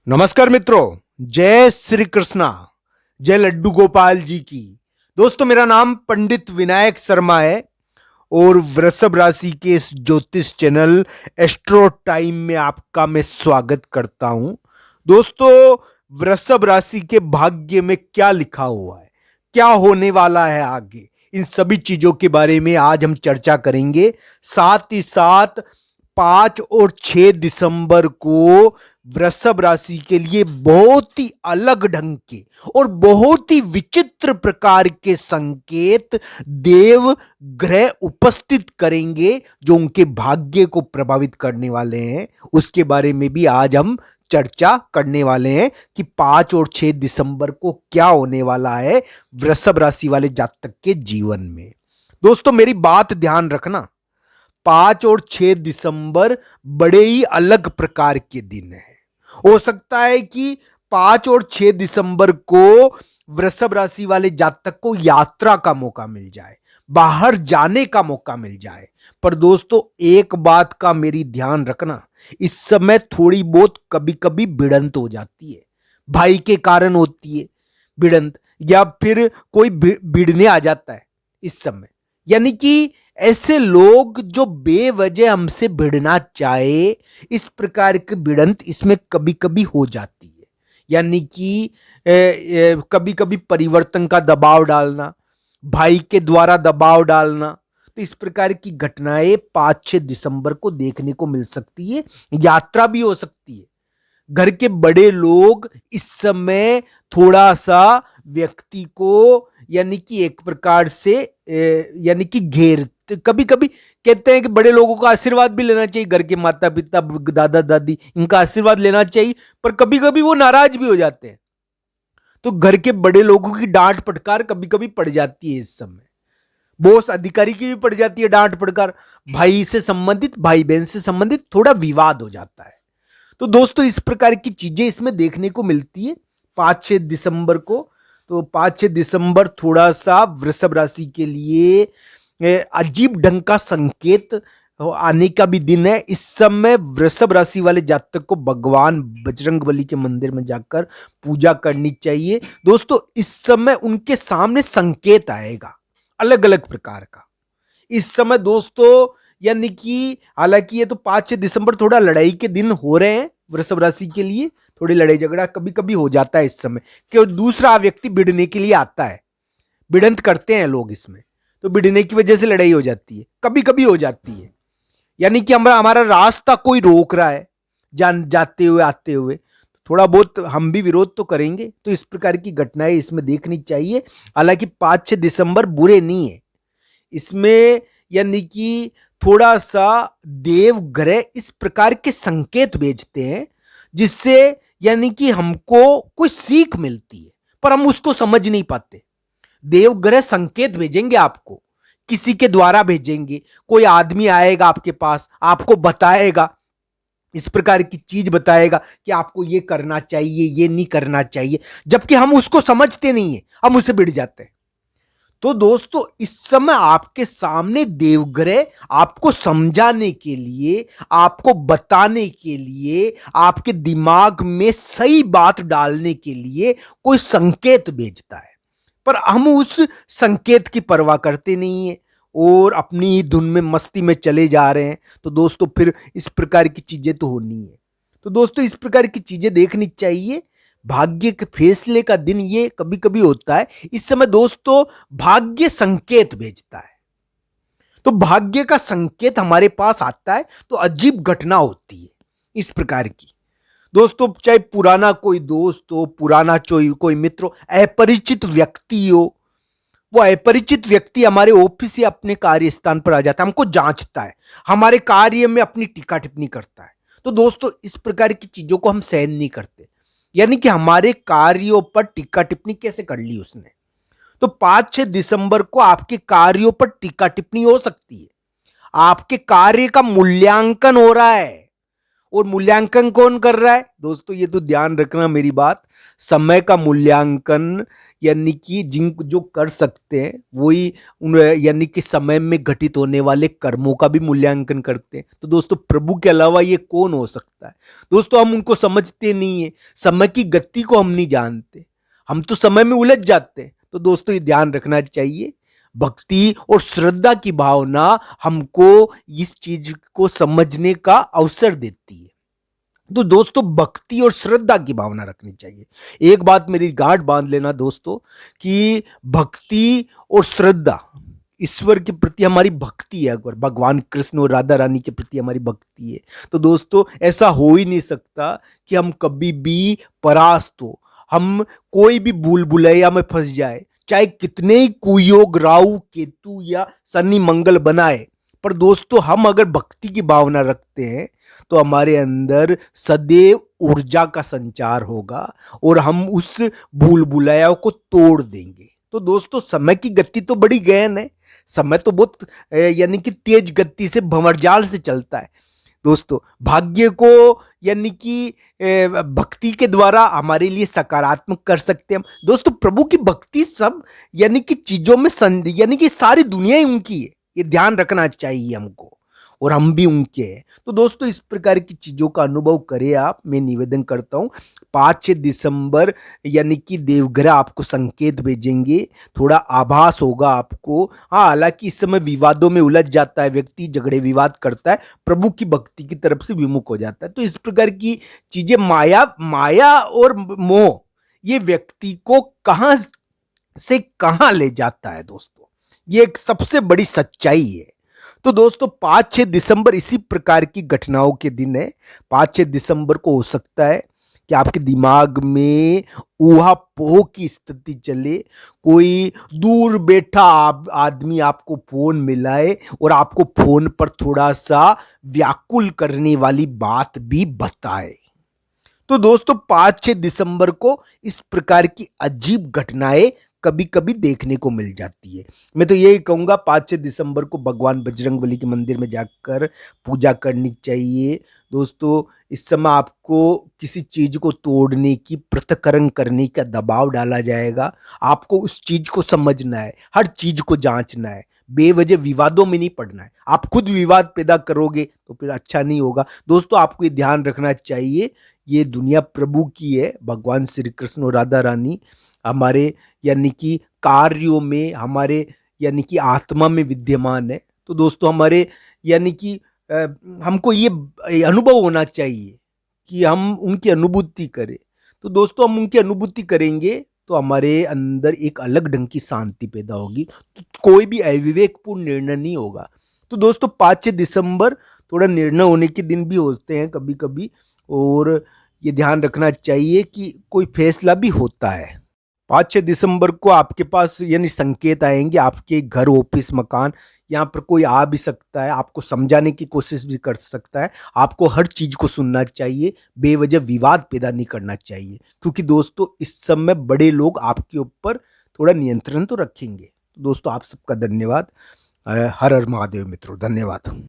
नमस्कार मित्रों, जय श्री कृष्णा, जय लड्डू गोपाल जी की। दोस्तों, मेरा नाम पंडित विनायक शर्मा है और वृषभ राशि के इस ज्योतिष चैनल एस्ट्रो टाइम में आपका मैं स्वागत करता हूं। दोस्तों, वृषभ राशि के भाग्य में क्या लिखा हुआ है, क्या होने वाला है आगे, इन सभी चीजों के बारे में आज हम चर्चा करेंगे। साथ ही साथ 5 और 6 दिसंबर को वृषभ राशि के लिए बहुत ही अलग ढंग के और बहुत ही विचित्र प्रकार के संकेत देव ग्रह उपस्थित करेंगे जो उनके भाग्य को प्रभावित करने वाले हैं। उसके बारे में भी आज हम चर्चा करने वाले हैं कि 5 और 6 दिसंबर को क्या होने वाला है वृषभ राशि वाले जातक के जीवन में। दोस्तों, मेरी बात ध्यान रखना, 5 और 6 दिसंबर बड़े ही अलग प्रकार के दिन हैं। हो सकता है कि 5 और 6 दिसंबर को वृषभ राशि वाले जातक को यात्रा का मौका मिल जाए, बाहर जाने का मौका मिल जाए। पर दोस्तों, एक बात का मेरी ध्यान रखना, इस समय थोड़ी बहुत कभी कभी भिड़ंत हो जाती है, भाई के कारण होती है भिड़ंत, या फिर कोई भिड़ने आ जाता है इस समय। यानी कि ऐसे लोग जो बेवजह हमसे भिड़ना चाहे, इस प्रकार की भिड़ंत इसमें कभी कभी हो जाती है। यानी कि कभी कभी परिवर्तन का दबाव डालना, भाई के द्वारा दबाव डालना, तो इस प्रकार की घटनाएं 5-6 दिसंबर को देखने को मिल सकती है। यात्रा भी हो सकती है। घर के बड़े लोग इस समय थोड़ा सा व्यक्ति को यानी कि एक प्रकार से यानी कि घेर, कभी कभी कहते हैं कि बड़े लोगों का आशीर्वाद भी लेना चाहिए, घर के माता पिता दादा दादी इनका आशीर्वाद लेना चाहिए, पर कभी कभी वो नाराज भी हो जाते हैं। तो घर के बड़े लोगों की डांट फटकार कभी कभी पड़ जाती है इस समय। बॉस अधिकारी की भी पड़ जाती है डांट फटकार। भाई से संबंधित, भाई बहन से संबंधित थोड़ा विवाद हो जाता है। तो दोस्तों, इस प्रकार की चीजें इसमें देखने को मिलती है 5-6 दिसंबर को। तो 5-6 दिसंबर थोड़ा सा वृषभ राशि के लिए अजीब ढंग का संकेत आने का भी दिन है। इस समय वृषभ राशि वाले जातक को भगवान बजरंगबली के मंदिर में जाकर पूजा करनी चाहिए। दोस्तों, इस समय उनके सामने संकेत आएगा अलग अलग प्रकार का इस समय। दोस्तों, यानी कि हालांकि ये तो 5-6 दिसंबर थोड़ा लड़ाई के दिन हो रहे हैं वृषभ राशि के लिए, थोड़ी लड़ाई झगड़ा कभी कभी हो जाता है इस समय, कि दूसरा व्यक्ति भिड़ने के लिए आता है, भिड़ंत करते हैं लोग इसमें, तो भिड़ने की वजह से लड़ाई हो जाती है, कभी कभी हो जाती है। यानी कि हमारा रास्ता कोई रोक रहा है जाते हुए आते हुए, थोड़ा बहुत हम भी विरोध तो करेंगे। तो इस प्रकार की घटनाएं इसमें देखनी चाहिए। हालांकि 5-6 दिसंबर बुरे नहीं है इसमें, यानी कि थोड़ा सा देव ग्रह इस प्रकार के संकेत भेजते हैं जिससे यानी कि हमको कोई सीख मिलती है, पर हम उसको समझ नहीं पाते। देव ग्रह संकेत भेजेंगे, आपको किसी के द्वारा भेजेंगे, कोई आदमी आएगा आपके पास, आपको बताएगा, इस प्रकार की चीज बताएगा कि आपको ये करना चाहिए, ये नहीं करना चाहिए, जबकि हम उसको समझते नहीं है, हम उससे भिड़ जाते हैं। तो दोस्तों, इस समय आपके सामने देवग्रह आपको समझाने के लिए, आपको बताने के लिए, आपके दिमाग में सही बात डालने के लिए कोई संकेत भेजता है, पर हम उस संकेत की परवाह करते नहीं है और अपनी धुन में मस्ती में चले जा रहे हैं। तो दोस्तों, फिर इस प्रकार की चीजें तो होनी है। तो दोस्तों, इस प्रकार की चीजें देखनी चाहिए। भाग्य के फैसले का दिन ये कभी कभी होता है। इस समय दोस्तों, भाग्य संकेत भेजता है, तो भाग्य का संकेत हमारे पास आता है तो अजीब घटना होती है इस प्रकार की। दोस्तों, चाहे पुराना कोई दोस्त हो, पुराना कोई मित्र हो, अपरिचित व्यक्ति हो, वो अपरिचित व्यक्ति हमारे ऑफिस या अपने कार्यस्थान पर आ जाता है, हमको जांचता है, हमारे कार्य में अपनी टीका टिप्पणी करता है। तो दोस्तों, इस प्रकार की चीजों को हम सहन नहीं करते। यानी कि हमारे कार्यों पर टीका टिप्पणी कैसे कर ली उसने। तो 5-6 दिसंबर को आपके कार्यों पर टीका टिप्पणी हो सकती है, आपके कार्य का मूल्यांकन हो रहा है, और मूल्यांकन कौन कर रहा है दोस्तों? ये तो ध्यान रखना मेरी बात, समय का मूल्यांकन यानी कि जिन जो कर सकते हैं वही उन यानी कि समय में घटित होने वाले कर्मों का भी मूल्यांकन करते हैं। तो दोस्तों प्रभु के अलावा ये कौन हो सकता है? दोस्तों हम उनको समझते नहीं है, समय की गति को हम नहीं जानते, हम तो समय में उलझ जाते हैं। तो दोस्तों ये ध्यान रखना चाहिए, भक्ति और श्रद्धा की भावना हमको इस चीज को समझने का अवसर देती है। तो दोस्तों भक्ति और श्रद्धा की भावना रखनी चाहिए। एक बात मेरी गांठ बांध लेना दोस्तों कि भक्ति और श्रद्धा, ईश्वर के प्रति हमारी भक्ति है, अगर भगवान कृष्ण और राधा रानी के प्रति हमारी भक्ति है तो दोस्तों ऐसा हो ही नहीं सकता कि हम कभी भी परास्त हो, हम कोई भी भूल भुलैया में फंस जाए, चाहे कितने ही कुयोग राहु केतु या शनि मंगल बनाए, पर दोस्तों हम अगर भक्ति की भावना रखते हैं तो हमारे अंदर सदैव ऊर्जा का संचार होगा और हम उस भूल भुलैयाओं को तोड़ देंगे। तो दोस्तों समय की गति तो बड़ी गहन है, समय तो बहुत यानी कि तेज गति से भंवरजाल से चलता है। दोस्तों भाग्य को यानी कि भक्ति के द्वारा हमारे लिए सकारात्मक कर सकते हैं हम। दोस्तों प्रभु की भक्ति सब यानी कि चीजों में यानी कि सारी दुनिया ही उनकी है, ये ध्यान रखना चाहिए हमको, और हम भी उनके हैं। तो दोस्तों इस प्रकार की चीजों का अनुभव करें आप, मैं निवेदन करता हूं। 5-6 दिसंबर यानी कि देवग्रह आपको संकेत भेजेंगे, थोड़ा आभास होगा आपको। हाँ हालांकि इस समय विवादों में उलझ जाता है व्यक्ति, झगड़े विवाद करता है, प्रभु की भक्ति की तरफ से विमुख हो जाता है। तो इस प्रकार की चीजें माया और मोह ये व्यक्ति को कहां से कहां ले जाता है दोस्तों, ये एक सबसे बड़ी सच्चाई है। तो दोस्तों 5-6 दिसंबर इसी प्रकार की घटनाओं के दिन है। 5-6 दिसंबर को हो सकता है कि आपके दिमाग में ऊहापोह की स्थिति चले, कोई दूर बैठा आदमी आपको फोन मिलाए और आपको फोन पर थोड़ा सा व्याकुल करने वाली बात भी बताए। तो दोस्तों 5-6 दिसंबर को इस प्रकार की अजीब घटनाएं कभी कभी देखने को मिल जाती है। मैं तो यही कहूँगा 5-6 दिसंबर को भगवान बजरंगबली के मंदिर में जाकर पूजा करनी चाहिए। दोस्तों इस समय आपको किसी चीज को तोड़ने की, पृथक्करण करने का दबाव डाला जाएगा, आपको उस चीज को समझना है, हर चीज को जांचना है, बेवजह विवादों में नहीं पड़ना है। आप खुद विवाद पैदा करोगे तो फिर अच्छा नहीं होगा। दोस्तों आपको ये ध्यान रखना चाहिए, ये दुनिया प्रभु की है, भगवान श्री कृष्ण और राधा रानी हमारे यानी कि कार्यों में, हमारे यानी कि आत्मा में विद्यमान है। तो दोस्तों हमारे यानी कि हमको ये अनुभव होना चाहिए कि हम उनकी अनुभूति करें। तो दोस्तों हम उनकी अनुभूति करेंगे तो हमारे अंदर एक अलग ढंग की शांति पैदा होगी, तो कोई भी अविवेकपूर्ण निर्णय नहीं होगा। तो दोस्तों 5-6 दिसंबर थोड़ा निर्णय होने के दिन भी होते हैं कभी कभी, और ये ध्यान रखना चाहिए कि कोई फैसला भी होता है। 5-6 दिसंबर को आपके पास यानी संकेत आएंगे, आपके घर, ऑफिस, मकान, यहाँ पर कोई आ भी सकता है, आपको समझाने की कोशिश भी कर सकता है। आपको हर चीज को सुनना चाहिए, बेवजह विवाद पैदा नहीं करना चाहिए, क्योंकि दोस्तों इस समय बड़े लोग आपके ऊपर थोड़ा नियंत्रण तो रखेंगे। दोस्तों आप सबका धन्यवाद। हर हर महादेव मित्रों, धन्यवाद।